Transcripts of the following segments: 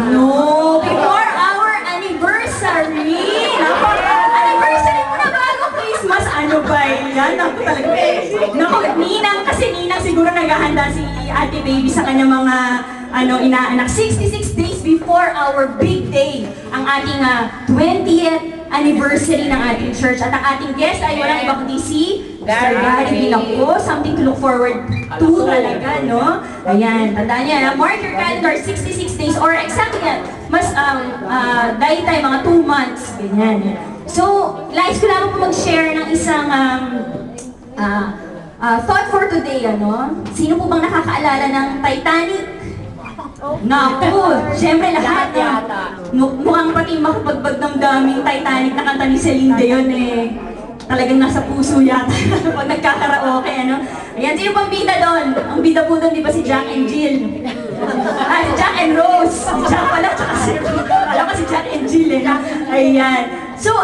No, before our anniversary. Anniversary mo na bago Christmas. Ano ba yan? Naku talaga. Naku, Ninang, kasi Ninang siguro naghahanda si Ate Baby sa kanyang mga inaanak. 66 days before our big day, ang ating 20th anniversary ng ating church. At ang ating guest ay walang iba kundi si Mr. Gary Bilanggo. Something to look forward to talaga, no? Ayan, tandaan niya, mark your calendar, 66 days, or exactly yan, mas, dahil tayo mga 2 months, ganyan. So, lais ko lang po mag-share ng isang thought for today, Sino po bang nakakaalala ng Titanic? Naku, siyempre lahat mukhang pati makipagbag ng daming Titanic na kanta ni Celine Dion talagang nasa puso yata pag nagkakaraoke, Ayan, sino pang bida doon? Ang bida po doon, di ba si Jack and Jill? Si Jack and Rose. Si Jack pala, tsaka si Jack and Jill, Ayan. So,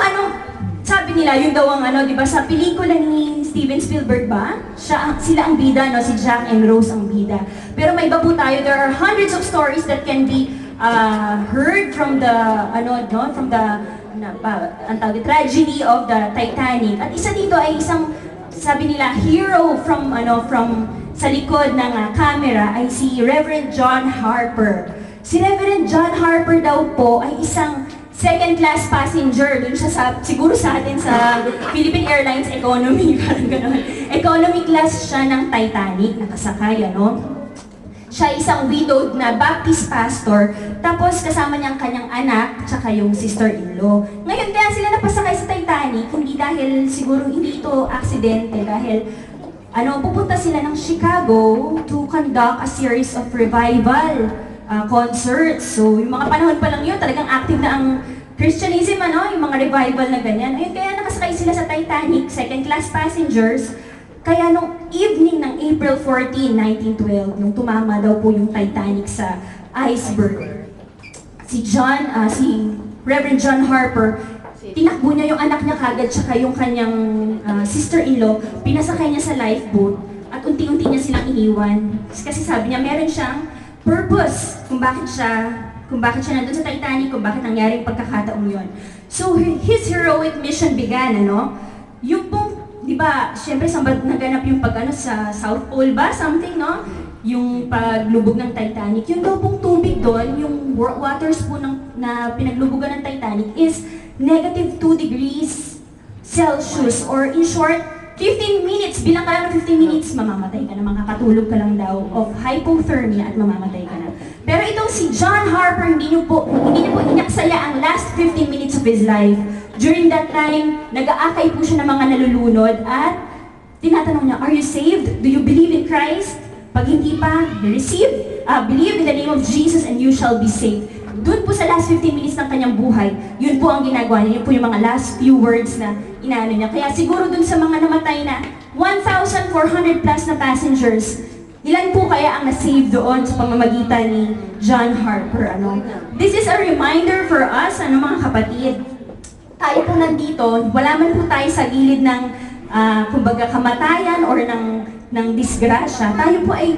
sabi nila, yun daw ang di ba, sa pelikula ni Steven Spielberg ba? Sila ang bida, si Jack and Rose ang bida. Pero may iba po tayo, there are hundreds of stories that can be heard from the, the tragedy of the Titanic. At isa dito ay isang, sabi nila, hero from sa likod ng camera ay si Reverend John Harper. Si Reverend John Harper daw po ay isang second-class passenger, dun siya siguro sa atin sa Philippine Airlines Economy, parang gano'n. Economy class siya ng Titanic, nakasakay, Siya isang widowed na Baptist pastor, tapos kasama niya ang kanyang anak, tsaka yung sister-in-law. Ngayon, kaya sila napasakay sa Titanic, hindi dahil siguro hindi ito aksidente, dahil pupunta sila ng Chicago to conduct a series of revival concerts. So, yung mga panahon pa lang yun, talagang active na ang Christianism, yung mga revival na ganyan. Ayun, kaya nakasakay sila sa Titanic, second-class passengers. Kaya nung evening ng April 14, 1912, nung tumama daw po yung Titanic sa iceberg, si Reverend John Harper, tinakbo niya yung anak niya kagad, tsaka yung kanyang sister-in-law, pinasakay niya sa lifeboat, at unti-unti niya silang iniwan. Kasi sabi niya, meron siyang purpose kung bakit siya nandun sa Titanic, kung bakit nangyari yung pagkakataong yun. So, his heroic mission began, Yung pong, di ba, syempre saan naganap yung sa South Pole ba? Something, Yung paglubog ng Titanic. Yung daw pong tubig doon, yung waters po na pinaglubugan ng Titanic is -2 degrees Celsius, or in short, 15 minutes, bilang ka lang ng 15 minutes, mamamatay ka na, makakatulog ka lang daw of hypothermia at mamamatay ka na. Pero itong si John Harper, hindi niyo po inaksaya ang last 15 minutes of his life. During that time, nag-aakay po siya ng mga nalulunod at tinatanong niya, are you saved? Do you believe in Christ? Pag hindi pa, believe in the name of Jesus and you shall be saved. Doon po sa last 15 minutes ng kanyang buhay, yun po ang ginagawa niya, yun po yung mga last few words na inaano niya. Kaya siguro doon sa mga namatay na 1,400 plus na passengers, ilan po kaya ang na-save doon sa pamamagitan ni John Harper? This is a reminder for us, mga kapatid. Tayo po nandito, wala man po tayo sa gilid ng, kumbaga, kamatayan or ng disgrasya. Tayo po ay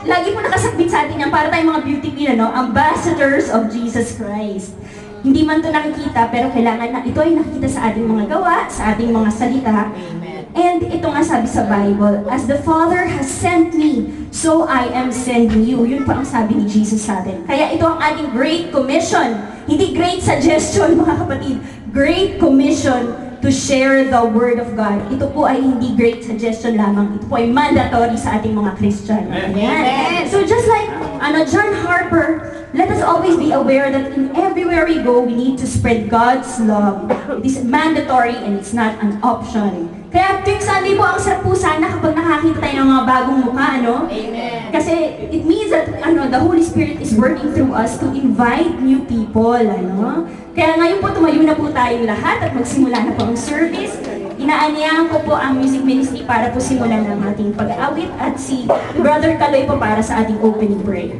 lagi po nakasakbit sa atin yan, para tayong mga beauty queen, ambassadors of Jesus Christ. Hindi man ito nakikita, pero kailangan na ito ay nakikita sa ating mga gawa, sa ating mga salita. Amen. And ito nga sabi sa Bible, as the Father has sent me, so I am sending you. Yun po ang sabi ni Jesus sa atin. Kaya ito ang ating Great Commission. Hindi great suggestion, mga kapatid. Great Commission to share the Word of God. Ito po ay hindi great suggestion lamang. Ito po ay mandatory sa ating mga Christian. Amen. So just like John Harper, let us always be aware that in everywhere we go, we need to spread God's love. It is mandatory and it's not an option. Kaya tuwing Sunday po, ang sarap po sana kapag nakakita tayo ng mga bagong mukha, Amen. Kasi it means that the Holy Spirit is working through us to invite new people, Kaya ngayon po, tumayo na po tayong lahat at magsimula na po ang service. Inaanyahan ko po ang music ministry para po simulan ng ating pag-aawit at si Brother Kaloy po para sa ating opening prayer.